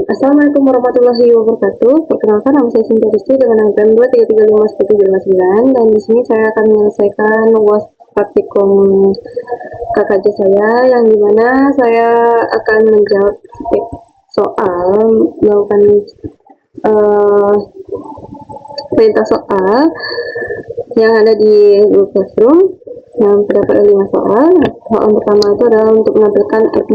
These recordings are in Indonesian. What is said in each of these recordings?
Assalamualaikum warahmatullahi wabarakatuh. Perkenalkan, nama saya Sinta Rizky dengan anggaran 2335179, dan di sini saya akan menyelesaikan UAS praktikum KKJ saya, yang dimana saya akan menjawab setiap soal, melakukan perintah soal yang ada di Google Classroom yang terdapat 5 soal. Soal pertama itu adalah untuk menampilkan IP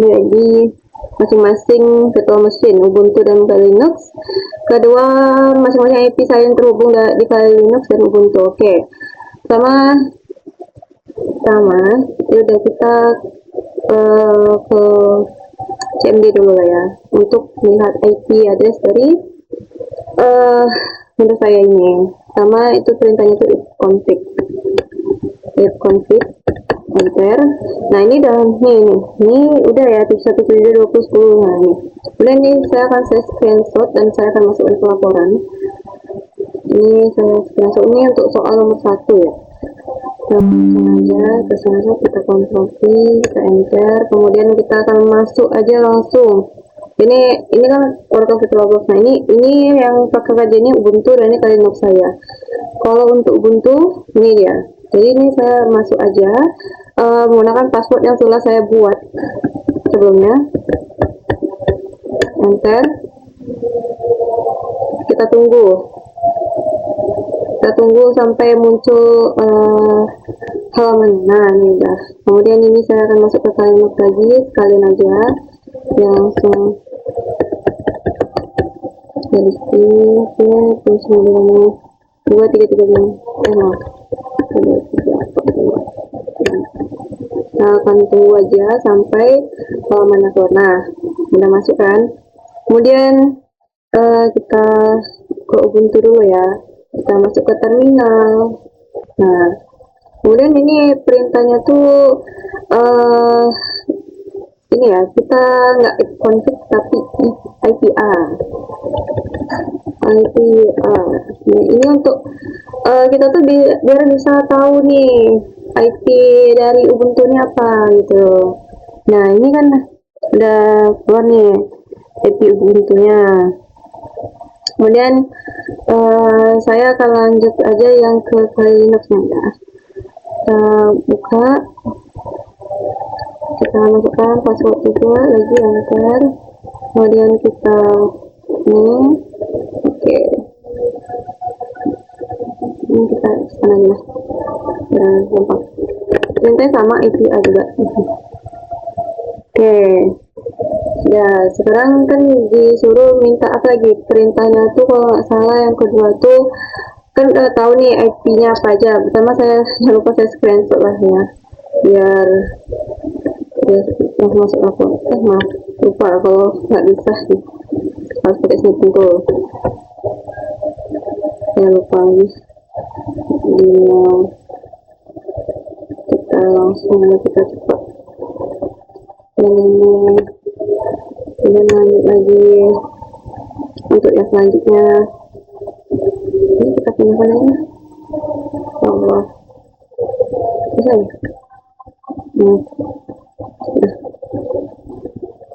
masing-masing virtual machine Ubuntu dan Kali Linux. Kedua, masing-masing IP saya yang terhubung di Kali Linux dan Ubuntu. Oke, pertama itu udah kita ke CMD dulu lah ya, untuk melihat IP address dari Windows saya ini. Pertama itu perintahnya itu ifconfig enter. Nah ini udah ya, 172.10. Nah ini kemudian ini saya akan screenshot dan saya akan masukkan ke laporan. Ini saya screenshot ini untuk soal nomor 1 ya. Langsung aja kita kontrol V, kita enter, kemudian kita akan masuk aja langsung. Ini kan Oracle VirtualBox. Nah ini yang pakai KJ ini Ubuntu, dan ini Kali Linux saya. Kalau untuk Ubuntu ini dia. Jadi ini saya masuk aja menggunakan password yang telah saya buat sebelumnya. Enter. Kita tunggu sampai muncul halaman. Nah ini udah. Kemudian ini saya akan masuk ke Kali Linux lagi, sekalian aja ya, langsung dari sini terus kemudian 2335 kita akan tunggu aja sampai halamannya keluar. Nah udah masuk kan, kemudian kita ke Ubuntu dulu ya, kita masuk ke terminal. Nah kemudian ini perintahnya tuh ini ya, kita nggak ifconfig tapi IPA. Nah, ini untuk kita tuh biar bisa tahu nih IP dari Ubuntu ini apa gitu. Nah ini kan udah keluar nih IP Ubuntunya. Kemudian saya akan lanjut aja yang ke Kali Linuxnya ya. Kita buka, kita masukkan password juga lagi, enter, kemudian kita ini ini kita sana aja lah, gampang. Perintahnya sama IPA juga. Oke ya, sekarang kan disuruh minta apa lagi perintahnya tuh, kalau nggak salah yang kedua tuh kan udah tahu nih IP-nya apa aja. Pertama jangan lupa saya screenshot lah ya, biar masuk aku. Maaf, lupa kalau nggak bisa nih, harus pakai snipping tool. Saya lupa lagi. Kita langsung kita cepat. Ini kemudian lanjut lagi untuk yang selanjutnya. Ini kita pindahkan aja. Allah, bisa ya? Sudah.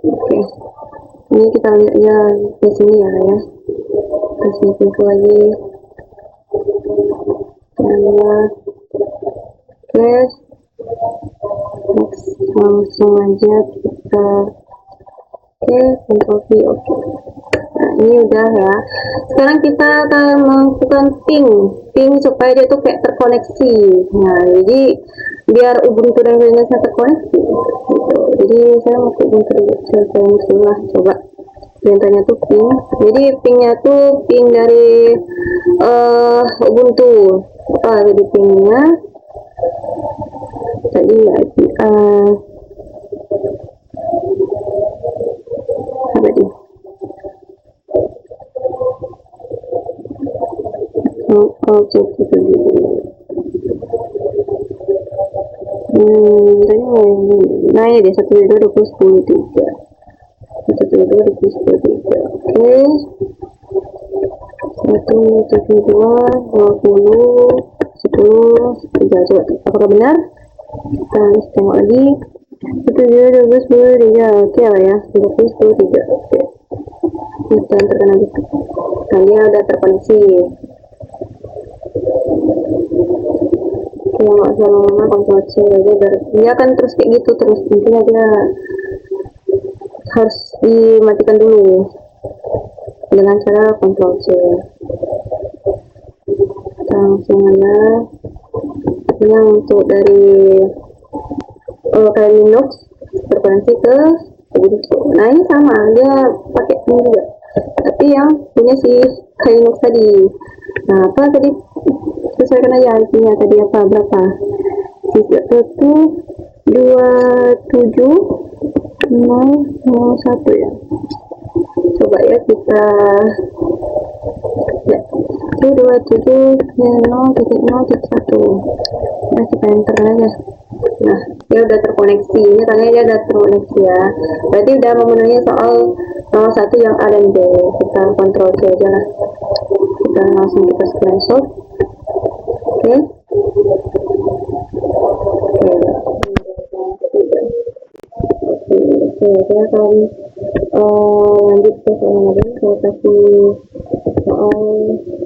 Oke, ini kita lihat aja di sini ya. Kasih pintu lagi. Oke, next, langsung aja kita Ctrl V. Oke. Nah ini udah ya. Sekarang kita akan melakukan ping supaya dia tuh kayak terkoneksi. Nah jadi biar Ubuntu dan Linuxnya terkoneksi gitu. Jadi saya mau Ubuntu dulu, coba perintahnya tuh ping. Jadi pingnya tuh ping dari Ubuntu. Jadi pingnya tadi apa dia? Nah ini dia 122.10.3. Oke, 172.20.10.3. Coba apakah benar? Kita harus tengok lagi. 172.10.3. Oke lah ya, 20.10.3. Oke. itu yang terkena gitu. Nah, dia udah terkoneksi. Ya nggak usah lama-lama, kontrol C aja, dia kan terus kayak gitu terus, intinya dia harus dimatikan dulu dengan cara kontrol C. Kita langsung aja yang untuk dari kayak Linux berkoneksi ke Ubuntu. Nah ini sama, dia pakai ini juga, tapi yang punya si Linux tadi. Nah apa tadi, sesuaikan aja isinya tadi apa, berapa, 3127.001 ya. Coba ya kita ya, 27.0.0.1. Nah kita enter aja. Nah dia udah terkoneksi, ini tanya dia udah terkoneksi ya, berarti udah memenuhi soal nomor 1 yang A dan B. Kita kontrol C aja lah, kita langsung kita screenshot. Oke. Oke, saya akan lanjut ke soal lain. Saya kasih soal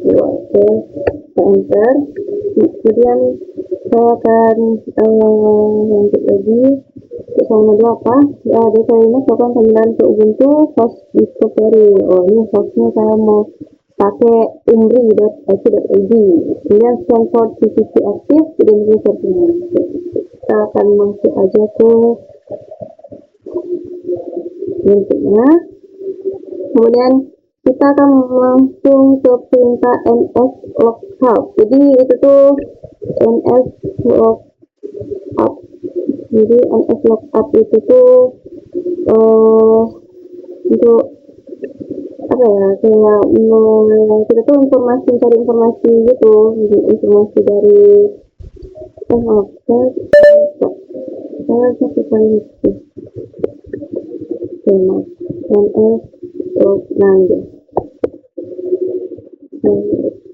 2, oke, saya enter. Kemudian saya akan lanjut lagi ke soal nomor 2 apa? Ya, data ini melakukan pemilihan ke Ubuntu host discovery. Oh, ini hostnya saya mau pakai umri.ic.id. Kemudian Stanford TCP aktif dan usernya. Kita akan masuk aja ke bentuknya. Kemudian kita akan langsung ke perintah ns lookup. Jadi itu tuh ns lookup. Jadi ns lookup itu tuh untuk apa ya, kayak kita tuh cari informasi gitu, informasi dari saya satu kali itu tema ns.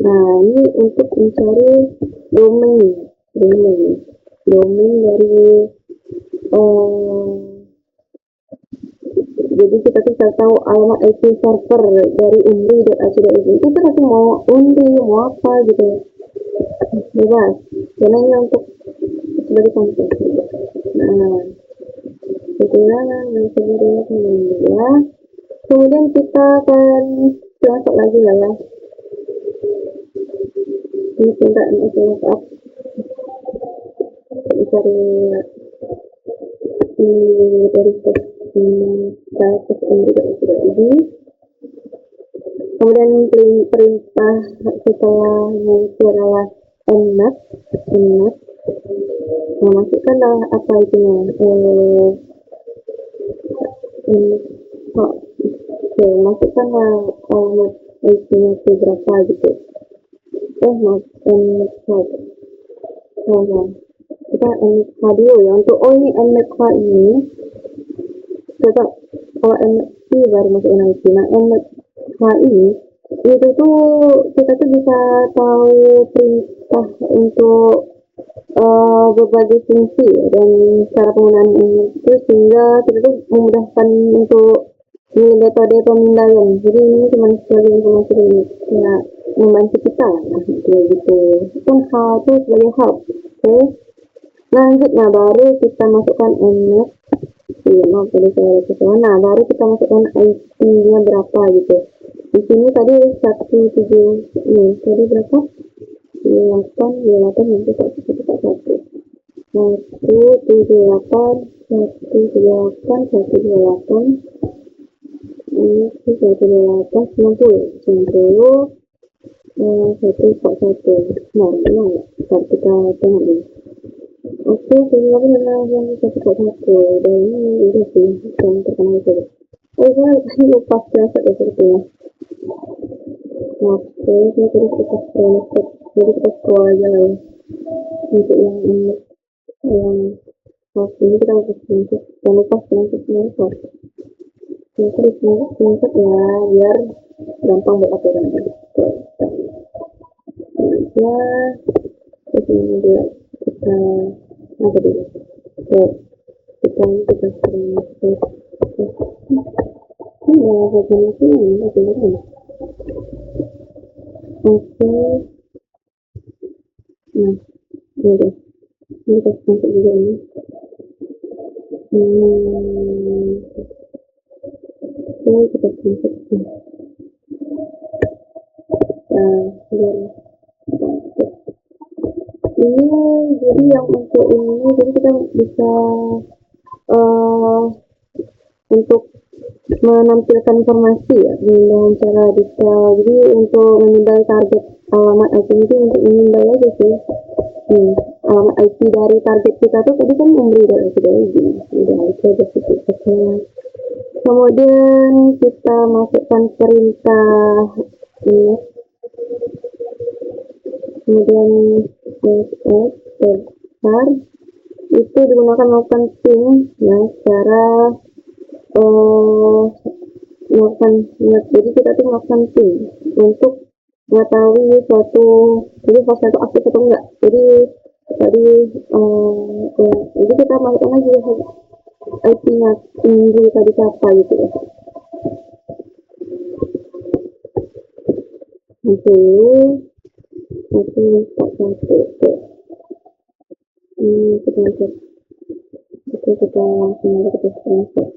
Nah ini untuk mencari domain dari jadi kita bisa tahu alamat IP server dari umri.ac.id. Itu kita mau umri, mau apa gitu, bebas, karena ini untuk sebagai contoh. Nah itulah ya. Kemudian kita akan masuk lagi lah ya, ini kita up cari dari status umri.ac.id. Kemudian perintah setelah mengisi adalah nmap. Masukkanlah apa itu masukkanlah alamat IP-nya ke berapa gitu. Kita nmap dulu ya. Untuk ini nmap ini tetap kalau nmap baru masukin IP. Nah nmap ini itu tuh kita tuh bisa tahu perintah untuk berbagai fungsi dan cara penggunaan ini itu, sehingga kita tuh memudahkan untuk metode pemindaian. Jadi ini cuma sebagai informasi ini ya, membantu kita lah gitu. Kan hal itu sebagai hal. Oke. Nah baru kita masukkan nmap. Nah baru kita masukkan IP-nya berapa gitu. Di sini tadi 17 ini tadi berapa? 28 nanti 178 ini 90 nah benar ya, kita tengok ini. Oke, sehingga benar yang 141 dan ini udah sih yang terkenal itu. Saya lupa biasa sepertinya. Oke, ini terus kita screenshot, jadi kita scroll aja lah ya untuk yang ini, yang ini kita harus screenshot, jangan lupa screenshot. Kita di screenshot ya, biar gampang buat aturan. Ya, terus ini juga kita apa dulu? Kita screenshot. bagian itu ini bagian ini. Oke, nah ini deh, ini kita masuk juga ini. Oke, kita masuk biar ini jadi yang untuk ini jadi kita bisa uh, untuk menampilkan informasi ya dengan cara detail. Jadi untuk menilai target alamat IP itu untuk menilai aja sih. Alamat IP dari target kita tuh tadi kan memberi dari IP dari udah itu aja sih. Kemudian kita masukkan perintah ini, kemudian besar itu digunakan melakukan ping ya secara melakukan jadi kita tuh melakukan ping untuk mengetahui suatu jadi fase itu aktif atau enggak. Jadi tadi jadi kita masukkan lagi IP-nya tinggi tadi siapa gitu ya. Oke, satu kita masuk kita langsung kita screenshot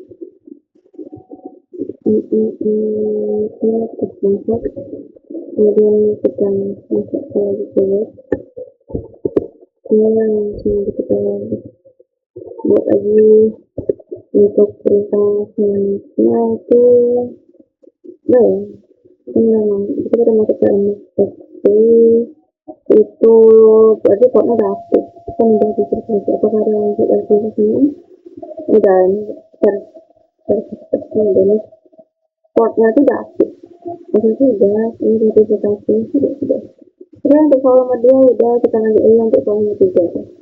kita screenshot kemudian kita masuk ke web kemudian langsung kita buat lagi untuk perintah selanjutnya itu ya kita udah masuk ke MSP itu berarti portnya udah aktif kan udah diverifikasi apakah ada yang diverifikasi ini udah terverifikasi dan portnya itu udah aktif maksudnya sudah ini diverifikasi sudah udah untuk volume 2 udah kita lanjut aja untuk volume 3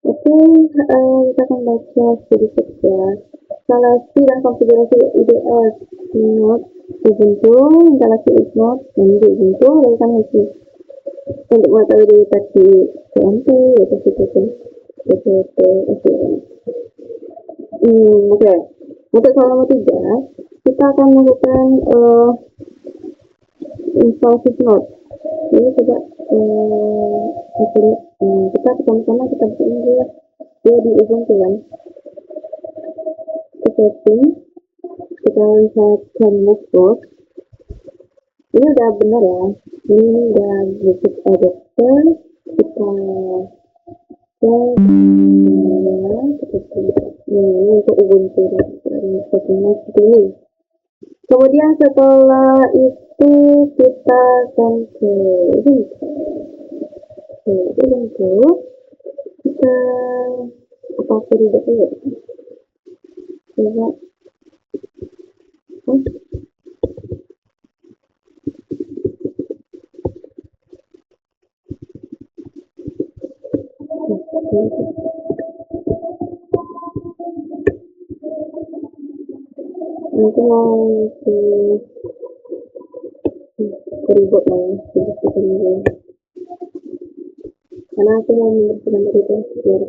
Oke, kita akan baca sedikit ya. Instalasi dan konfigurasi IDS Node Ubuntu, instalasi Node dan Ubuntu, lakukan hasil untuk mengetahui deteksi PNP, deteksi TTP, SDN. Oke. Untuk volume 3, kita akan melakukan instalasi Node. Jadi coba kita pertama-tama kita buka ini ya. Dia di Ubuntu kan. Setting kita lihat network ini udah benar ya, ini udah bluetooth adapter kita ini untuk Ubuntu settingnya seperti ini. Kemudian setelah itu kita akan ke Ubuntu kita apa tidak ya coba nanti mau ribut lah ya karena aku mau membersihkan dari itu biar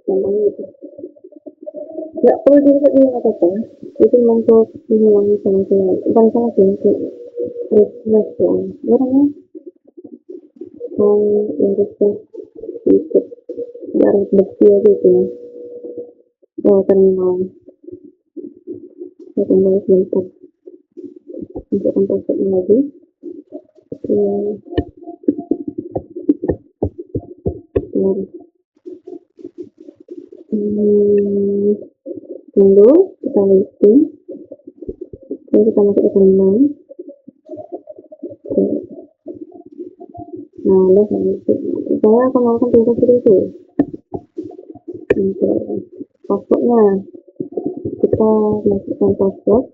gampang gitu nggak perlu diribut juga nggak apa-apa itu untuk mengulangi sama-sama bukan sama sih refresh ya orangnya mau refresh sedikit biar bersih aja gitu ya terminal saya kembali sebentar untuk passwordnya lagi tunggu kita waiting lalu kita masuk ke terminal nah udah saya akan melakukan perintah seperti itu untuk passwordnya kita masukkan password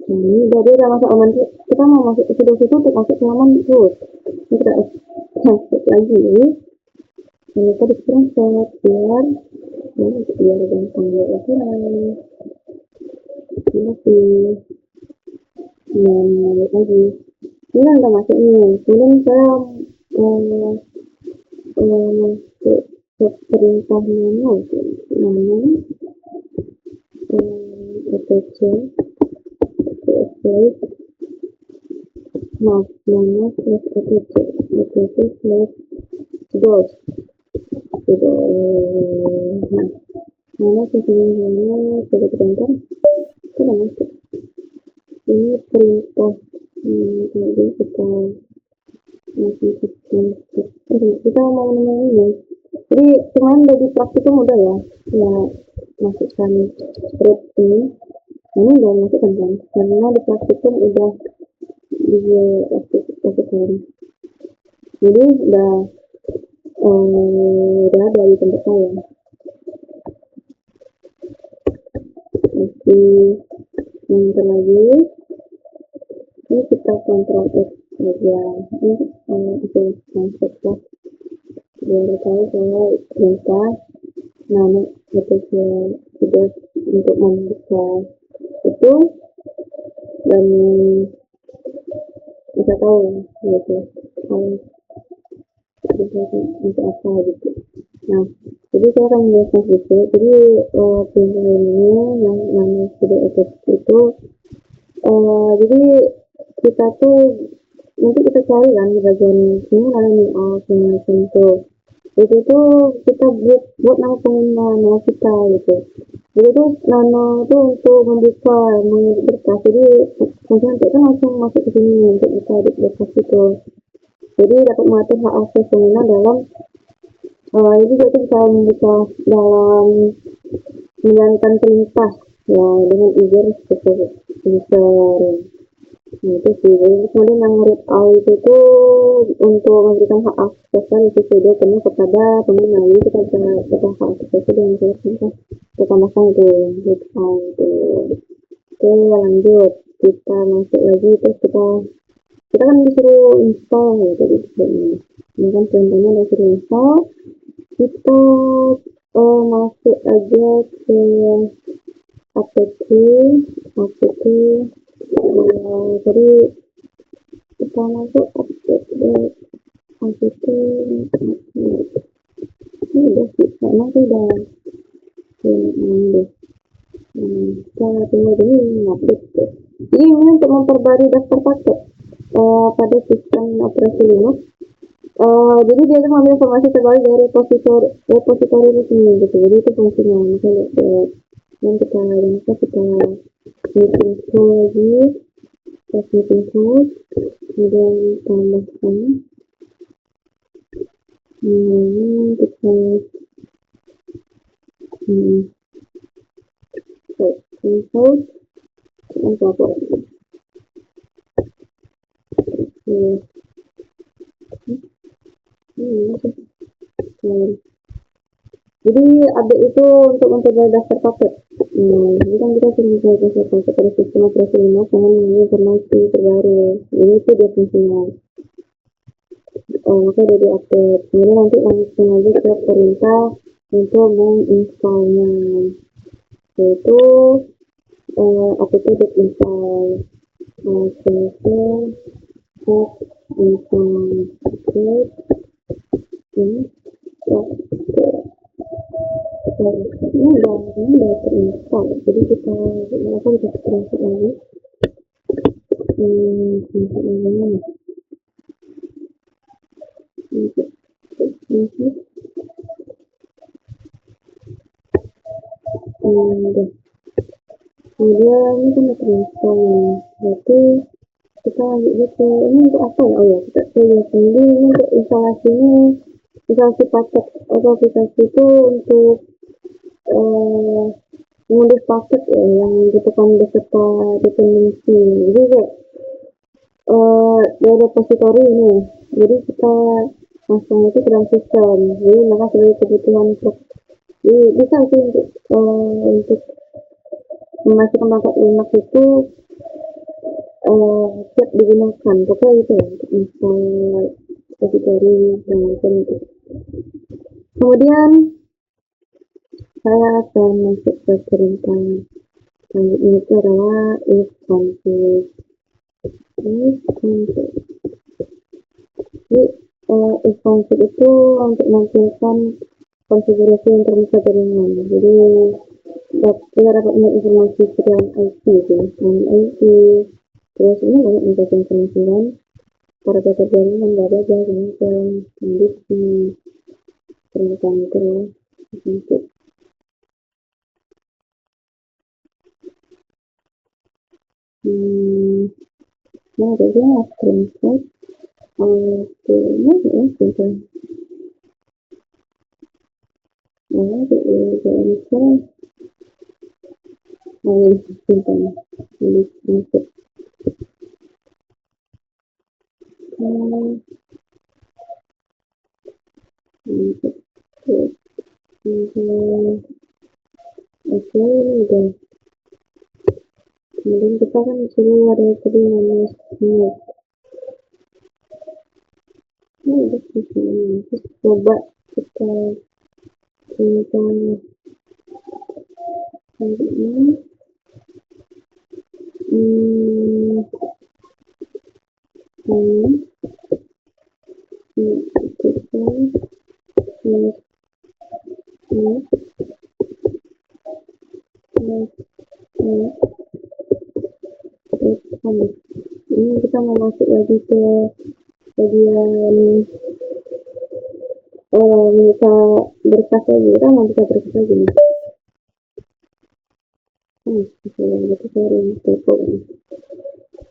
ini jadi udah masuk aman kita mau masuk ke situ untuk masuk ke aman terus ini kita exit lagi dan kita di screenshot biar gampang buat laporan terima kasih dan lanjut lagi ini kan udah masuk nih kemudian saya masuk perintah nano etc maaf nano plus etc plus dos gitu. Nah, nano sebenarnya coba kita enter, itu udah masuk. Ini perintah jadi kita masih kita mau ini. Jadi kemarin dari praktikum udah ya masukkan script ini udah masukkan kan, karena di praktikum udah di praktikum jadi udah ada di tempat saya. Masih bentar lagi ini kita kontrol X aja, ini itu konsep lah biar tahu kalau ternyata nano itu sudah untuk membuka itu dan bisa tahu gitu untuk apa gitu. Nah, jadi saya akan menjelaskan sedikit. Jadi perintah ini yang namanya sudah itu jadi kita tuh nanti kita cari kan di bagian sini ada nih semacam tuh itu tuh kita buat nama pengguna nama kita gitu. Jadi tuh nano tuh untuk membuka berkas, jadi kemudian kita langsung masuk ke sini untuk buka berkas itu. Jadi dapat mengatur hak akses pengguna dalam jadi kita bisa membuka dalam menjalankan perintah ya dengan izin sesuai. Nah, itu sih. Kemudian yang root out itu untuk memberikan hak akses itu sudah penuh kepada pengguna. Jadi kita bisa dapat hak akses itu dengan kita tambahkan itu root out itu. Oke, lanjut kita masuk lagi, terus kita kan disuruh install ya tadi ini kan perintahnya disuruh install. Kita masuk aja ke apt tadi kita masuk apt ini udah sih karena itu udah deh kita tinggal ini update tuh. Jadi ini untuk memperbarui daftar paket pada sistem operasi Linux. Jadi dia tuh mengambil informasi terbaru dari repositori resmi gitu. Jadi itu fungsinya misalnya yang kita meeting tool lagi, meeting tool, kemudian tambahkan ini kita info untuk apa jadi update itu untuk memperbarui daftar paket. Jadi kan kita sering memperbarui daftar paket pada sistem operasi Linux dengan mengambil informasi terbaru. Ini itu dia fungsinya. Maka udah di-update. Kemudian nanti langsung aja ke perintah untuk menginstalnya, yaitu apt.install install ini udah terinstall, jadi kita akan transfer lagi kemudian ini kan udah terinstall, berarti kita lanjut ke ini untuk apa ya? Oh ya, kita ini untuk instalasinya, instalasi paket atau aplikasi itu untuk mengunduh paket ya yang dibutuhkan beserta dependensi. Jadi kayak dari repositori ini, jadi kita masukkan itu ke dalam sistem. Jadi maka sebagai kebutuhan untuk bisa sih untuk memasukkan paket Linux itu siap digunakan. Pokoknya itu ya untuk install repository dan macam itu. Kemudian saya akan masuk ke perintah selanjutnya, itu adalah if config. Jadi if config itu untuk menampilkan konfigurasi yang terbuka jaringan. Jadi kita dapat banyak informasi tentang IP gitu, tentang IP. Terus ini banyak informasi kan, parameter jaringan, ada jaringan kondisi permukaan terus untuk nah ada dia screenshot mana ya kita ini simpan ini screenshot oke ini udah, kemudian kita kan sini ada tadi namanya smooth. Ini udah sini, terus coba kita simpan ini ini kita mau masuk lagi ke bagian bisa berkas lagi, kita mau bisa berkas lagi nih. Bisa gitu sharing foto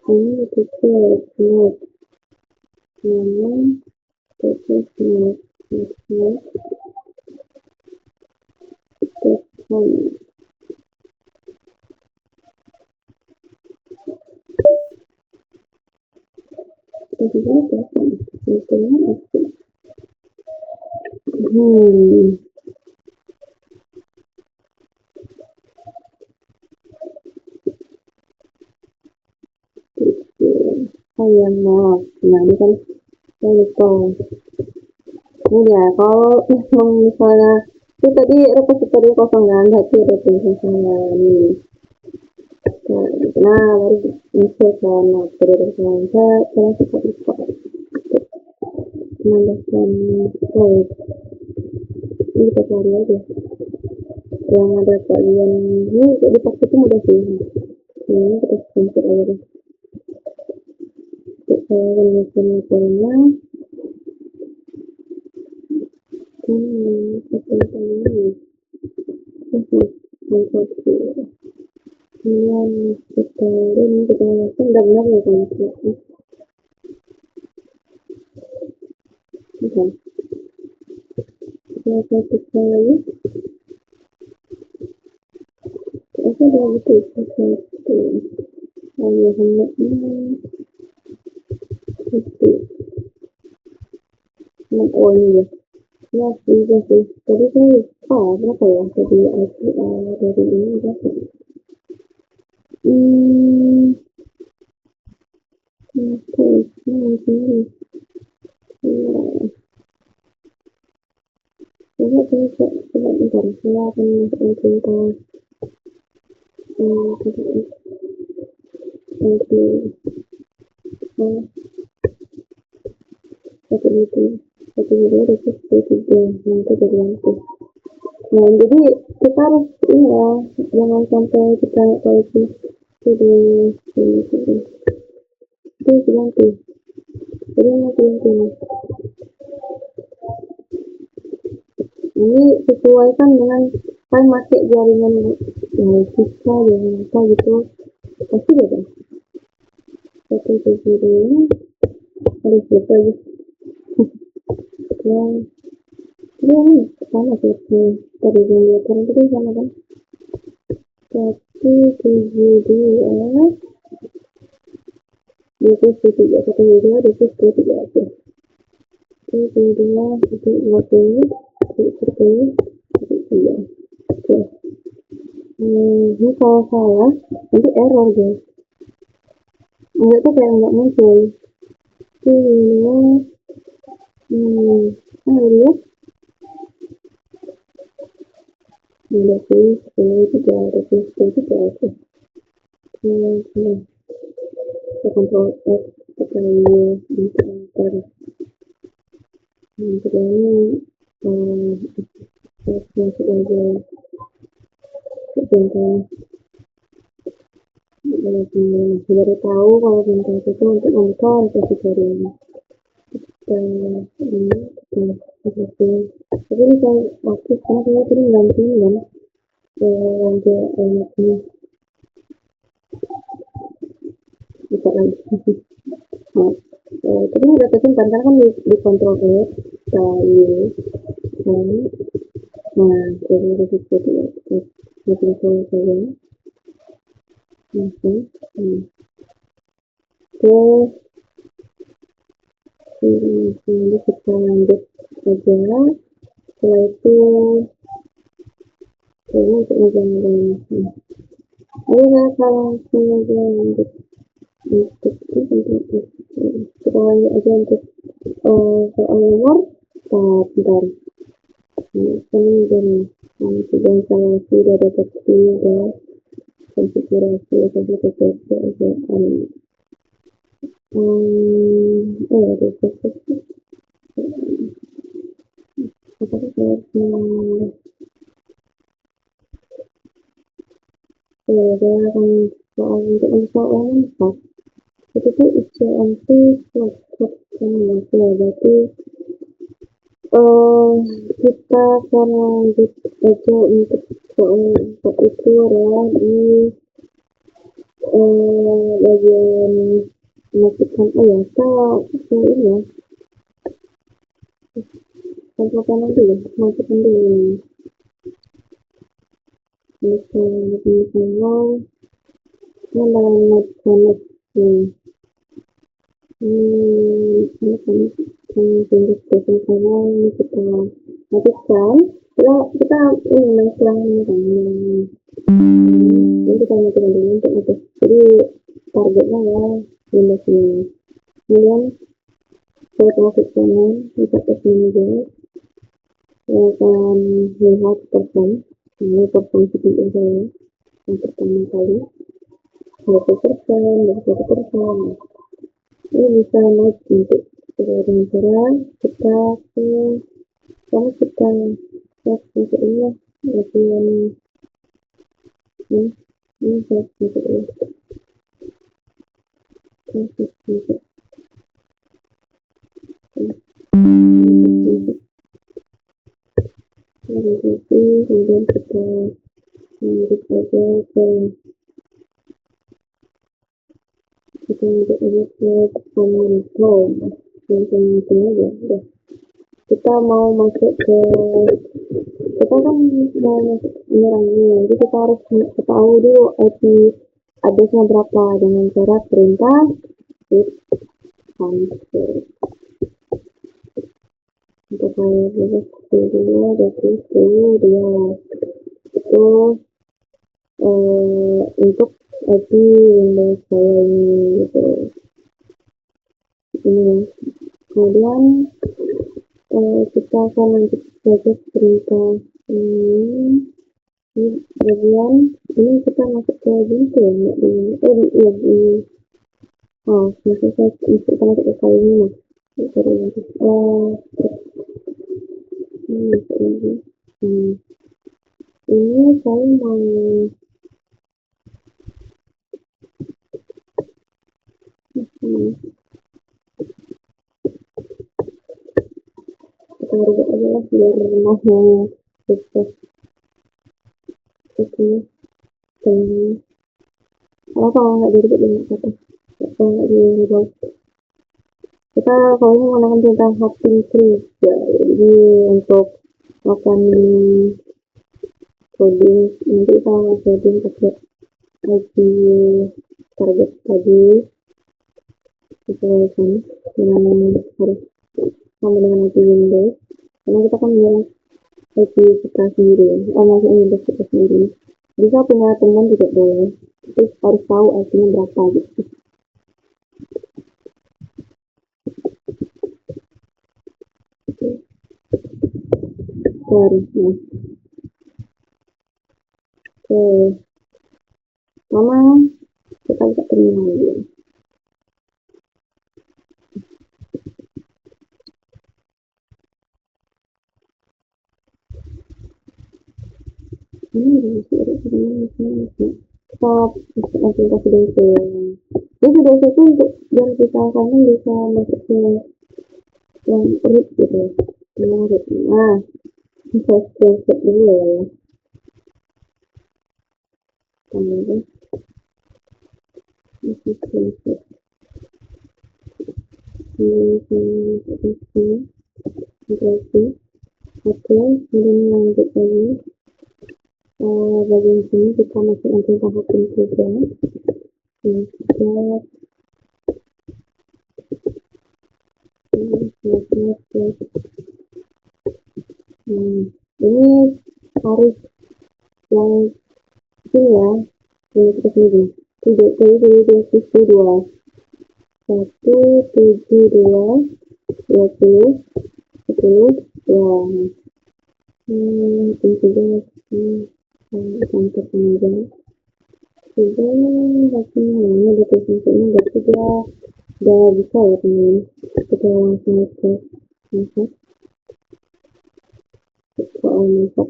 ini kita note nama terus note saya mau nah ini kan saya lupa ini ya kalau misalnya itu tadi repository kosong kan, berarti ada tulisan saya ini. Nah baru info kan, nah berdasarkan saya suka lupa menambahkan ini kita cari aja yang ada kalian ini dipakai itu mudah sih. Ini kita screenshot aja deh. Saya menyusun laporannya ini kemudian kita lakukan dan benar ya kan kita satu kali kita udah betul satu ayah anaknya itu anak oh ini ya sih tadi tuh berapa ya tadi dari ini berapa coba bentar saya akan masukkan cerita satu video detik tiga nanti dari nanti. Nah jadi kita harus ini ya, jangan sampai kita tahu sih itu ganti jadi nanti ini sesuaikan dengan saya pakai jaringan kita jaringan apa gitu pasti beda satu video ini harus gitu aja yang ini sama sih tadi yang dia tadi sama kan 172 23 122 23 aja 122 120 140 103 oke. Ini kalau salah nanti error guys enggak tuh kayak enggak muncul lihat ada sih ini juga ada sih juga oke kita kontrol F kita di enter ini masuk aja bintang baru tahu kalau bintang itu untuk membuka aplikasi baru. Ini aplikasi tapi ini saya aktif karena saya sering gantiin kan ganti ini buka lagi. Nah, tapi nggak kesimpan karena kan di kontrol F Y kan. Nah jadi di situ itu saya masuk. Terus ini kita lanjut aja. Setelah itu kayaknya untuk megang-megang ini saya langsung aja lanjut untuk kita lanjut aja untuk soal nomor bentar ini dan saya sudah dapat sudah konfigurasi aplikasi aja ada apakah saya saya akan soal untuk soal empat itu tuh ICMP slot ini ya berarti kita akan lanjut aja untuk soal empat itu adalah di bagian masukkan ya kita ini ya masukkan dulu masukkan dulu misalnya mendalam koneksi ini kan sama ini kita masukkan kita ini mengulangi kan ini kita masukkan dulu untuk itu jadi targetnya ya Windows ini kemudian saya masukkan kita tes manager saya akan lihat perform ini perform CPU saya yang pertama kali 20%, ini bisa naik untuk cara kita ke karena kita masuk ini latihan ini saya masuk ini kemudian kita lanjut aja ke command home yang aja udah kita mau masuk ke kita kan mau masuk menyerangnya jadi kita harus tahu dulu IP addressnya berapa dengan cara perintah transfer untuk saya dulu berarti dia itu untuk IP Windows saya ini gitu ini kemudian kita akan lanjut saja perintah ini bagian ini kita masuk ke gitu ya misalnya saya kita masuk ke file ini mas ini saya mau kita rubah aja lah biar mau sukses oke kalau nggak dirubah dengan kata kalau nggak dirubah kita kalau ini menggunakan perintah hapting tree ya jadi untuk melakukan coding nanti kita mau coding pakai IP target tadi sesuaikan dengan harus sama dengan IP Windows karena kita kan bilang IP kita sendiri masuk Windows kita sendiri bisa punya teman tidak boleh tapi harus tahu IP-nya berapa gitu harusnya sama kita bisa terminal dulu ini sudah stop aplikasi DC. Jadi DC itu untuk biar kita kamu bisa masuk ke yang root gitu, yang root. Nah, bisa screenshot dulu ya. Kemudian bisa screenshot di sini, berarti oke. Kemudian lanjut lagi. Bagian sini kita masuk nanti tahap intrusion. Intrusion. Ini harus yang sini ya, ini kita sini 772 172 20 10 ya. Juga cantik aja sudah hasilnya ini definisinya berarti dia udah bisa ya teman, kita langsung ke masuk soal masuk.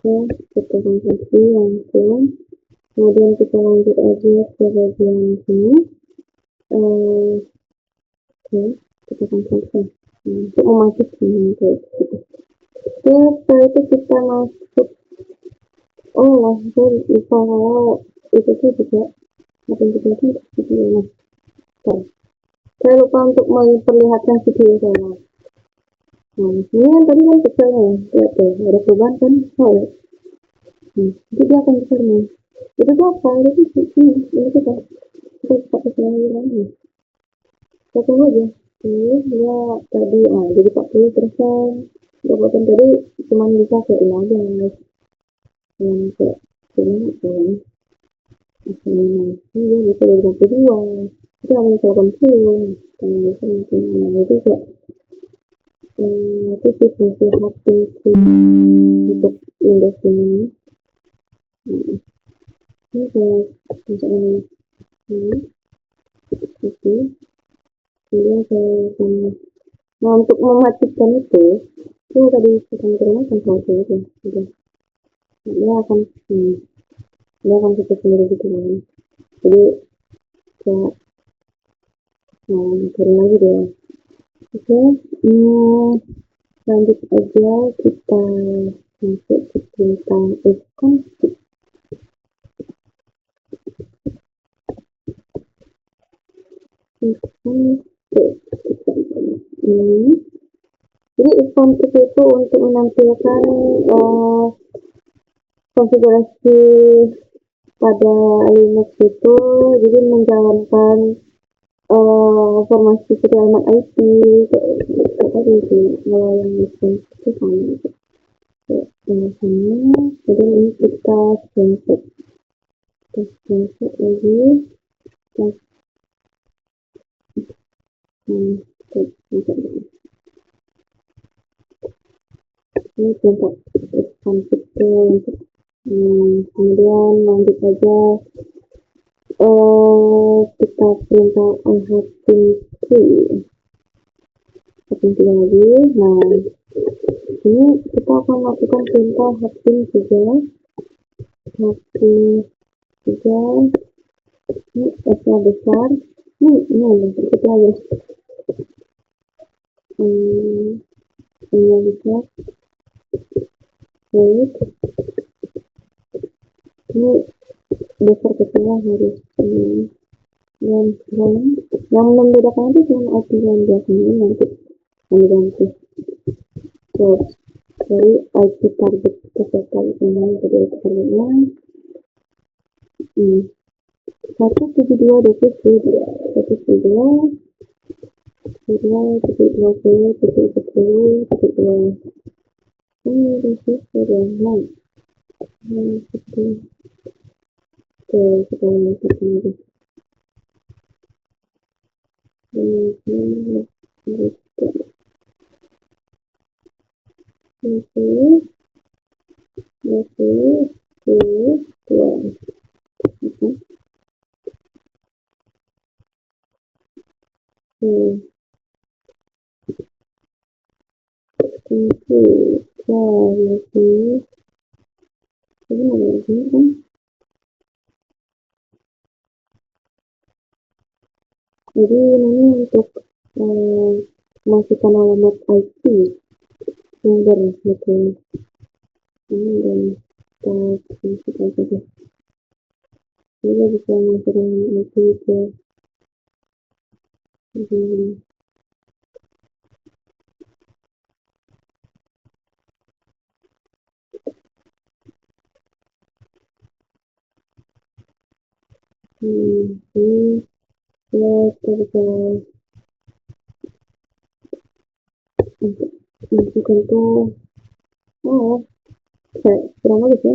Oke, kita konstruksi langsung, kemudian kita lanjut aja ke bagian sini. Oke, kita konstruksi untuk memasukkan nanti. Oke, setelah itu kita masuk. Oh lah, saya lupa kalau itu tuh juga aplikasi video. Nah, saya lupa untuk memperlihatkan video saya. Nah, ini yang tadi kan kecilnya, lihat tuh, ada perubahan kan? Oh ya, itu dia akan besar nih. Itu tuh apa? Itu ini kita pakai selain lagi. Kita tunggu aja. Ini dia tadi, jadi 40%. 20% tadi cuma bisa kayak ini aja, guys. Yang kayak ini kan. Ini dia bisa dari 22. Itu ada yang 80. Kalau bisa mungkin itu kayak itu sih fungsi hati untuk Windows ini. Ini kayak misalnya ini, oke, kemudian saya nah untuk mematikan itu tadi kita terangkan saja itu sudah dia akan dia akan kita sendiri gitu kan, jadi kayak turun lagi dia. Oke, lanjut aja kita masuk ke tentang config. Ini jadi config itu untuk menampilkan konfigurasi pada Linux itu, jadi menjalankan formasi serial IP kayak tadi sih, kalau yang itu sama gitu. Sama, kemudian ini kita screenshot lagi, ini untuk config untuk kemudian lanjut aja kita perintah hapin lagi. Nah, ini kita akan lakukan perintah hapin juga ini S-nya besar, ini kita lagi ini besar, ini besar kecilnya harus yang membedakan itu cuma IP yang biasanya nanti ganti terus dari IP target kesetar yang dari targetnya 172.172.20.20.20 ini resiko dan seperti kita lanjutkan lagi. Oke, ya lagi ini ada lagi kan. Jadi ini untuk eh, masukkan alamat IP sumber gitu. Ini dan kita masuk aja deh. Jadi bisa masukkan alamat IP ke di ini kita bisa masukkan tuh oh kurang bagus ya.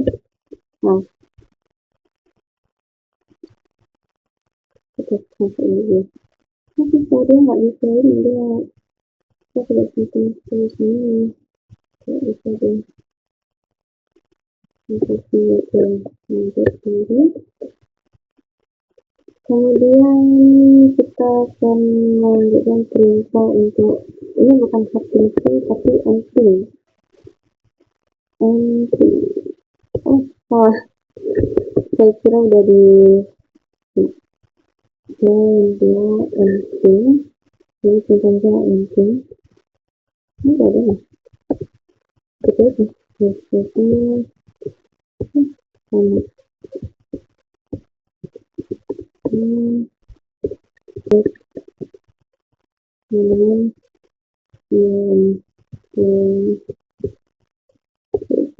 Nah, kita masuk lagi. Tapi saya nggak bisa ini dia. Saya tidak bisa tulis ini. Nggak bisa deh. Untuk lanjut dulu. Kemudian kita akan melanjutkan perintah untuk ini bukan substitusi tapi empty. Empty. Oh, salah. Saya kira udah di dia empty. Jadi perintahnya empty. Ini udah ada nih. Kita itu. Biasanya sama. Kemudian yang ke ini.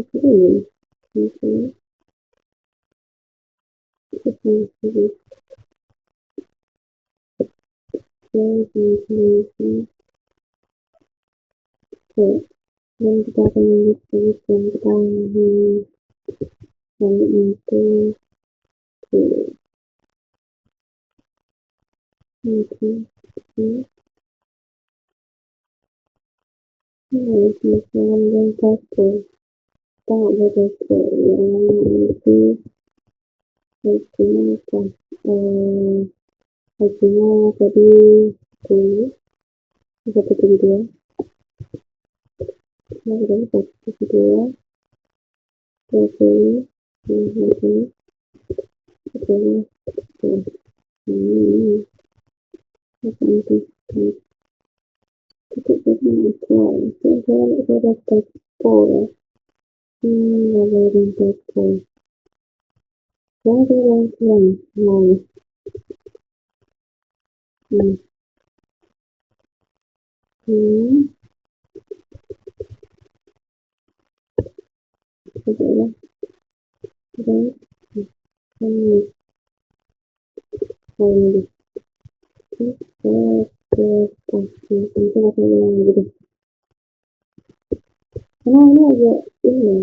Misalnya kita bisa dan kita akan lanjut dan kita selanjutnya itu harus misalkan dan satu kita nggak boleh pakai yang itu hasilnya apa hasilnya tadi tuh satu kedua nah kita satu kedua satu satu satu ini apa itu titik tadi itu saya dapat pola nggak dapat pola saya dapat mau hmm adalah dan kami pola prestasi tentu akan ulang gitu karena ini agak ini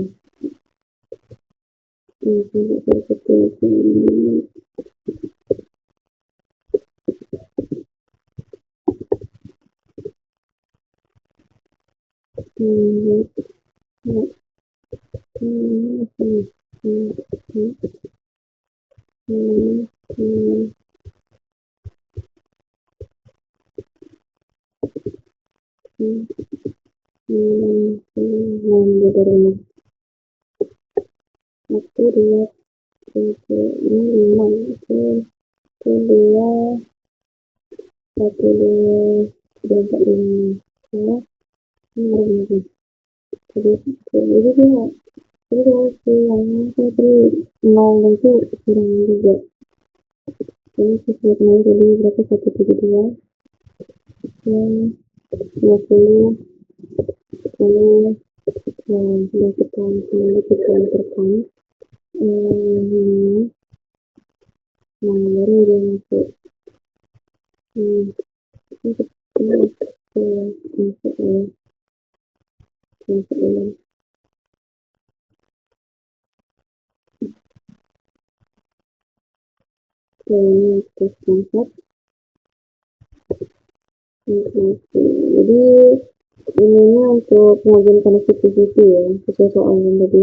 seperti ini satu dua tiga ini lima itu dua satu dua tiga empat lima ini lagi jadi dia jadi kalau yang tadi nol itu kurang juga ini sesuai jadi berapa satu tiga dua yang 20 10 sudah kita tekan nah baru dia masuk untuk masuk dalam ini tes konsep jadi ininya untuk pengajuan connectivity ya sesuai soal yang tadi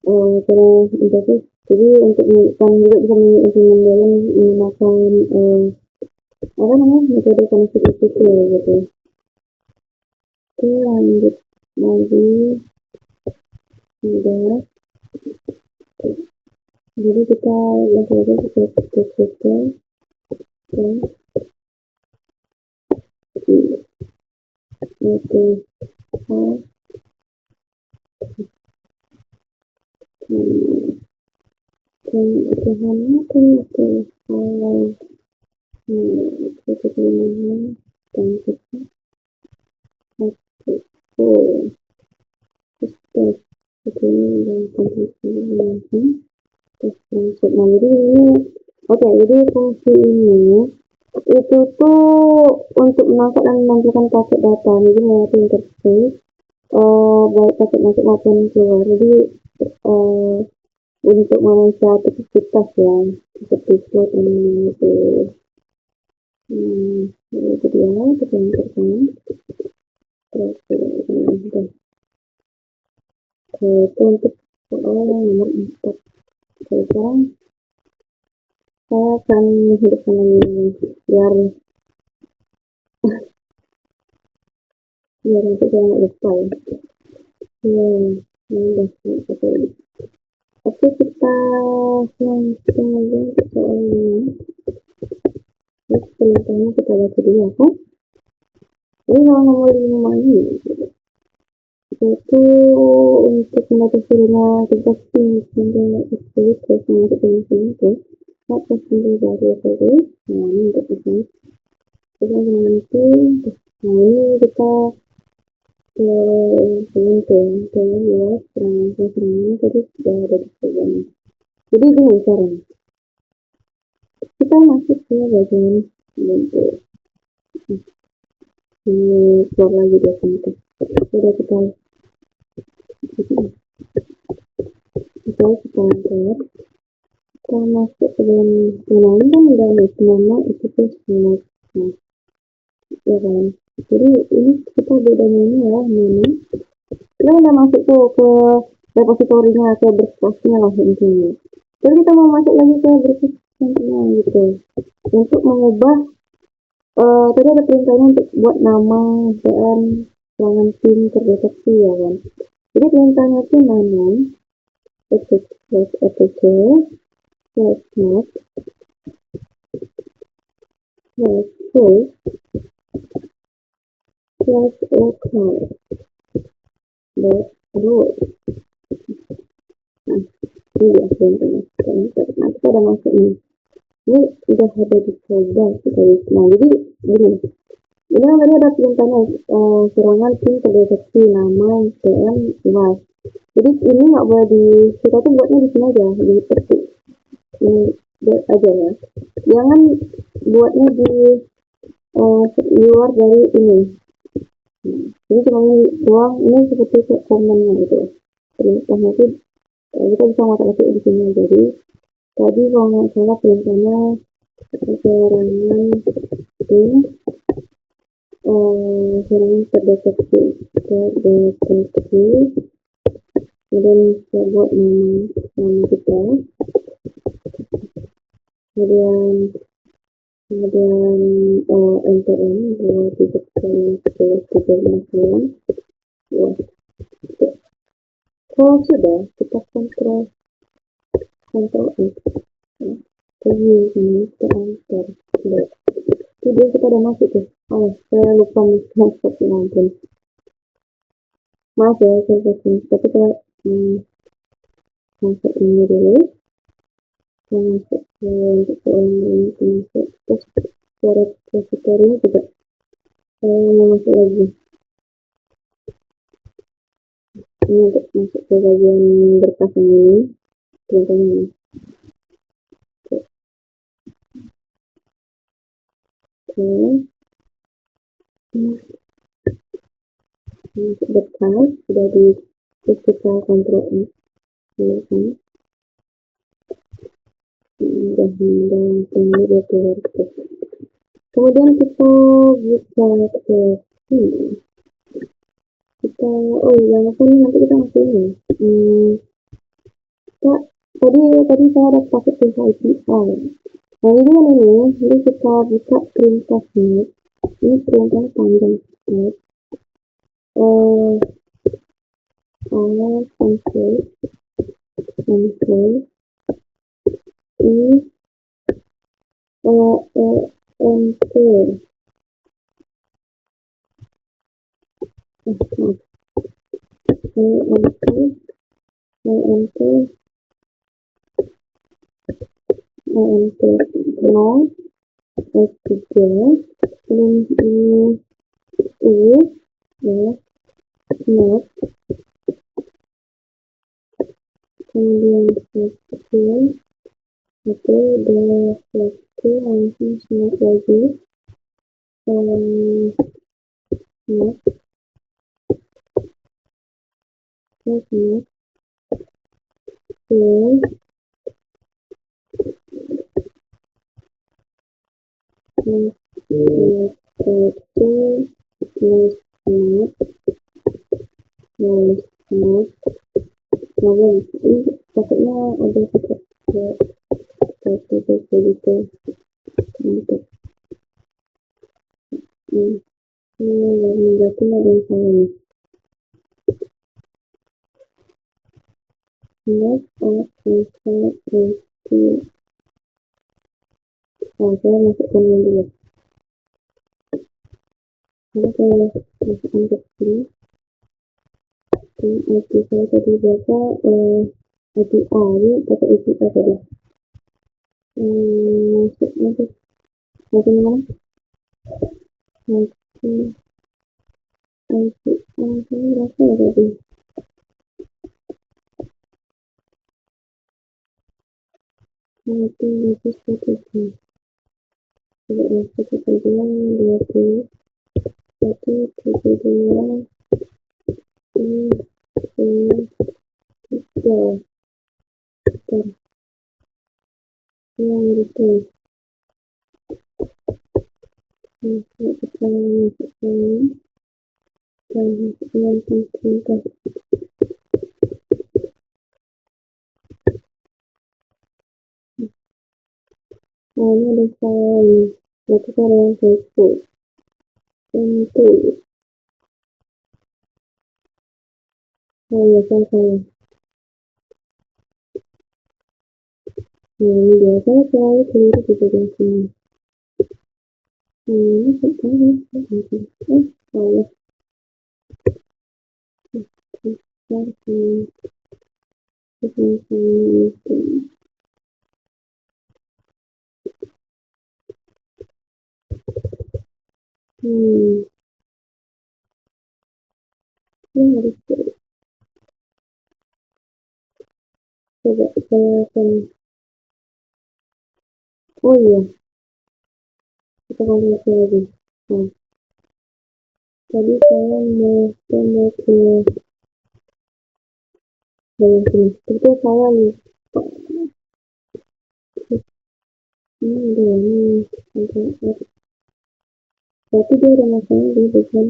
terus interface. Jadi untuk kami juga bisa mengimplementasikan menggunakan apa namanya metode connectivity gitu. Oke, lanjut lagi. Udah. Jadi kita langsung aja ke tutorial. Oke, Tuhannya kan itu kalau kita dan kita oh tes begini dan konfigurasi tes transfer. Nah jadi ini oke, jadi fungsi ini itu tuh untuk menangkap dan menampilkan paket data, jadi melewati interface baik paket masuk maupun keluar. Jadi untuk menganalisa aktivitas ya seperti slot ini itu itu dia kita yang pertama. Terus itu untuk soal nomor 4. Sekarang saya akan menghidupkan ini biar nanti saya nggak lupa ya. Ini udah pakai. Oke, kita langsung aja ke soal ini. Terus perintahnya kita baca dulu ya kan. Jadi kalau nomor 5 ini itu untuk membatasi rumah tugas hingga tersebut terus masuk ke sini itu atas sendiri dari terus. Nah ini untuk ini kita nanti nah ini kita ke ya serangan tadi sudah ada di sebelah. Jadi gini caranya kita masuk ke bagian bentuk ini keluar lagi dari sini sudah kita lihat kita masuk ke dalam ini kan udah nama itu tuh semua ya kan. Jadi ini kita bedanya ini ya ini kita udah masuk tuh ke repositorinya ke berkasnya lah intinya. Jadi kita mau masuk lagi ke berkasnya gitu untuk mengubah tadi ada perintahnya untuk buat nama dan ruangan tim terdeteksi ya kan. Jadi perintahnya itu nama etc not full okay row. Nah ini ya perintahnya. Nah kita udah masuk ini udah ada dicoba guys. Nah jadi gini ini tadi ada perintahnya serangan tim terdeteksi nama DM was. Jadi ini nggak boleh kita tuh buatnya di sini aja di seperti ini aja ya. Jangan buatnya di luar dari ini. Jadi cuma ini doang, ini seperti komennya gitu. Perintahnya itu kita bisa ngotak-ngatik di sini. Jadi tadi kalau nggak salah perintahnya serangan tim serangan terdeteksi kemudian kita buat nama kita, kemudian NPM 2.3.3 wah kalau sudah kita kontrol X ini kita enter jadi kita udah masuk tuh. Saya lupa masuk ampun maaf ya saya tapi kita masuk ini dulu masuk ke untuk ini masuk terus suara repositorinya juga mau masuk lagi ini untuk masuk ke bagian berkas ini contohnya masuk berkas sudah di terus kita kontrol ini ya kan udah langsung dia keluar kemudian kita bisa ke sini kita oh iya jangan lupa nanti kita masuk ini Kak, tadi saya ada pakai pulsa IPA ya. Nah, ini gimana nih? Jadi kita buka perintahnya. Ini perintah panjang banget. Control, control, I, enter, enter, enter, enter, no, F3, kemudian U, ya, not, kemudian F3, oke, udah F3, langsung not lagi, not, not, not, not, satu, plus not, plus not, nah ini pokoknya udah kita satu gitu untuk ini berarti ada yang salah nih. Not of answer itu saya masukkan yang dulu karena saya masukkan ke sini IP saya tadi berapa IP A ini pakai IP A tadi masuk mana IP IP A saya berapa ya tadi itu strategi coba masuk ke tujuan 21 72 3 yang gitu masuk ke dalam dan yang penting nah ini ada saya nih berarti cara yang Facebook tentu saya nah ini biasanya selalu keliru di bagian sini ini sekarang saya ini harus coba saya akan oh iya kita konfirmasi lagi nah tadi saya mau ke bagian sini itu saya lupa ini udah ini berarti dia udah masanya di bagian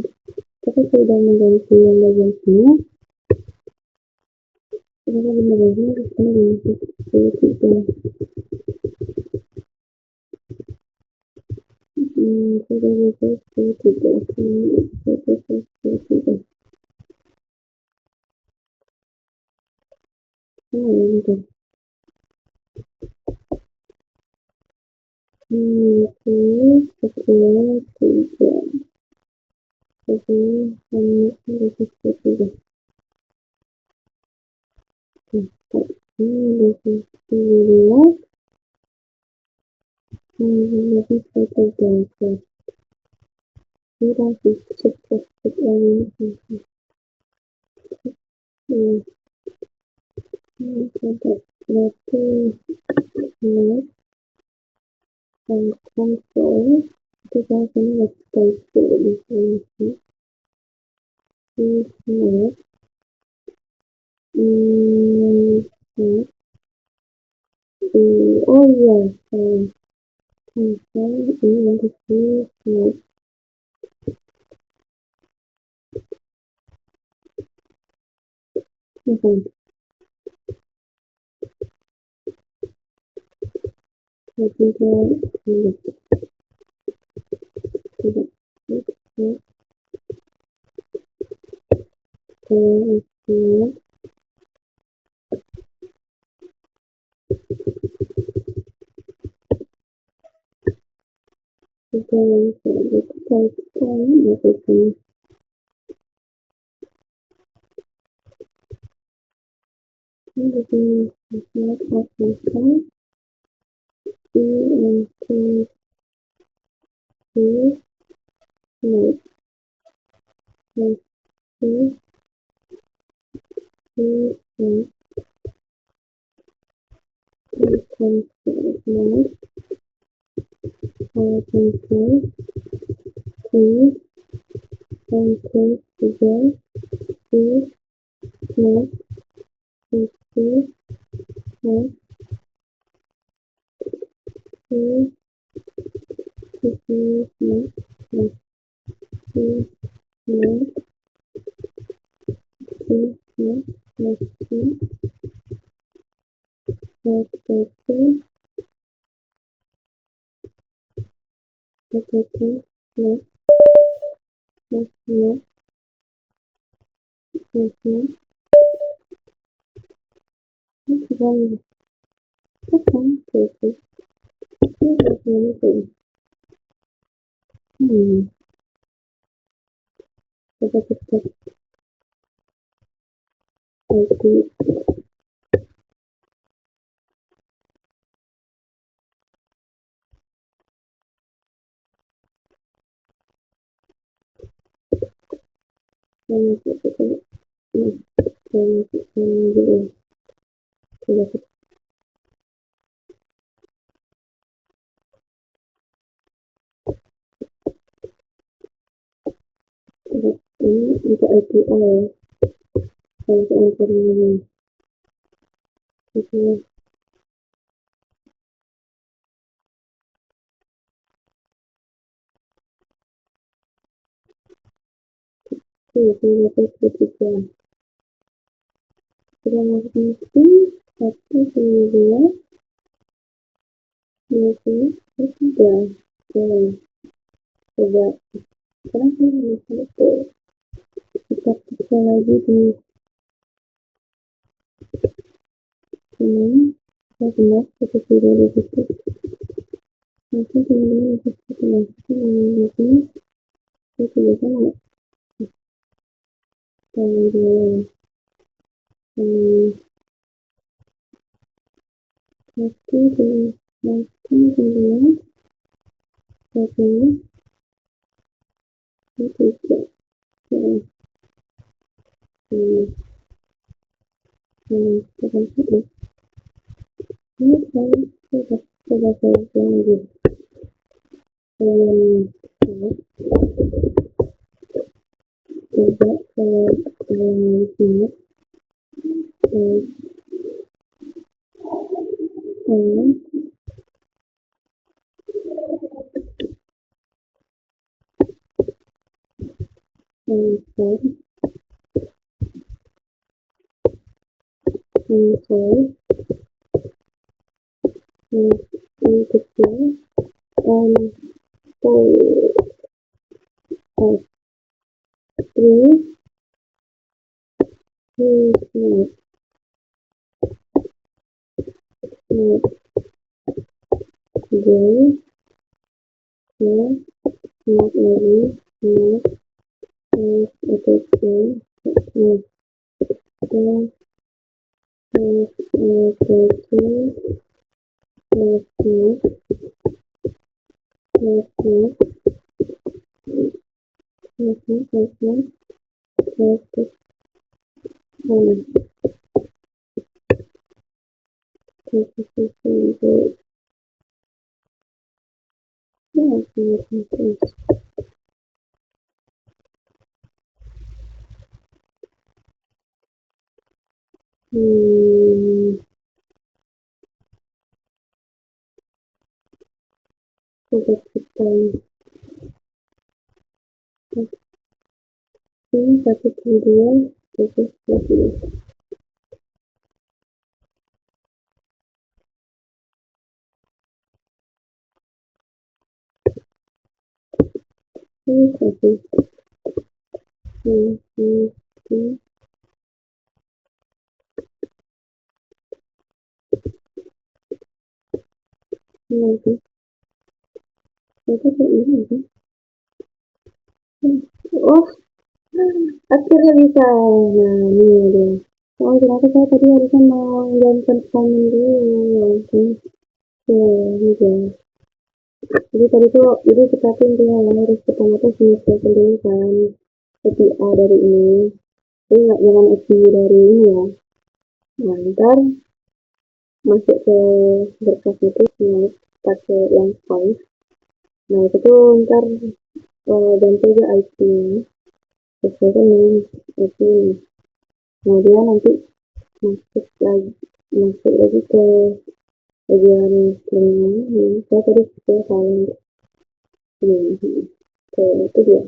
tapi saya sudah mengganti yang bagian sini karena benar bagian di sini seperti itu sudah bisa seperti itu seperti itu gitu ini sesuai tujuan sesuai hanya seperti itu ini seperti itu lebih seperti itu sudah seperti ini ini sampai berarti not and control itu saya sini lagi typo di sini not oh iya saya ini nanti sih not Oke. Hmm, hmm, hmm. Oke. Itu kayak ini sih. Oh, akhirnya bisa. Nah, ini dia. Oh, ternyata saya tadi harusnya mau jalankan komen dulu. Ya ampun. Ya, gitu. Jadi tadi tuh, jadi kita tuh intinya harus pertama tuh menyesuaikan dulu kan. API dari ini. Jadi nggak jangan API dari ini ya. Nah, ntar masuk ke berkas itu cuma pakai yang file. Nah, itu tuh ntar ganti aja IP-nya. Sesuaikan dengan IP. Nah, dia nanti masuk lagi ke bagian kelima. Saya tadi saya salah ini. Ke itu dia.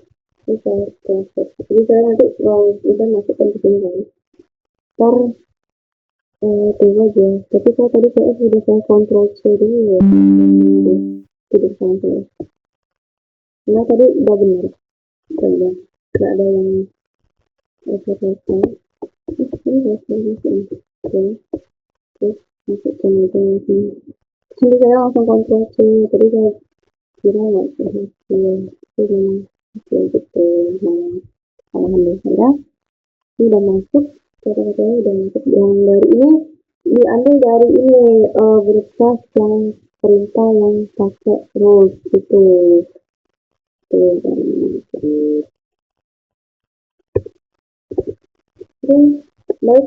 Ini saya transfer. Jadi saya nanti mau bisa masukkan ke sini kan. Ntar tunggu aja. Tapi saya sudah saya kontrol C dulu ya. Tidak sampai. Nah tadi udah benar. Udah. Gak ada yang rasa-rasa. Ini rasa-rasa. Oke. Terus masukkan aja yang sini. Jadi saya langsung kontrol C. Tadi saya kira nggak berhasil. Itu memang hasil gitu. Nah, alhamdulillah ini udah masuk. Kata-katanya udah masuk. Yang dari ini diambil dari ini berkas yang perintah yang pakai rules itu. Tuh, Oke, baik,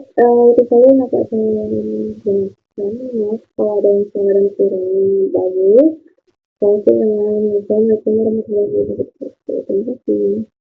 itu saja yang dapat saya jelaskan. Maaf kalau ada yang salah dan kurang bagus. Saya sih dengan saya warahmatullahi wabarakatuh. Terima kasih.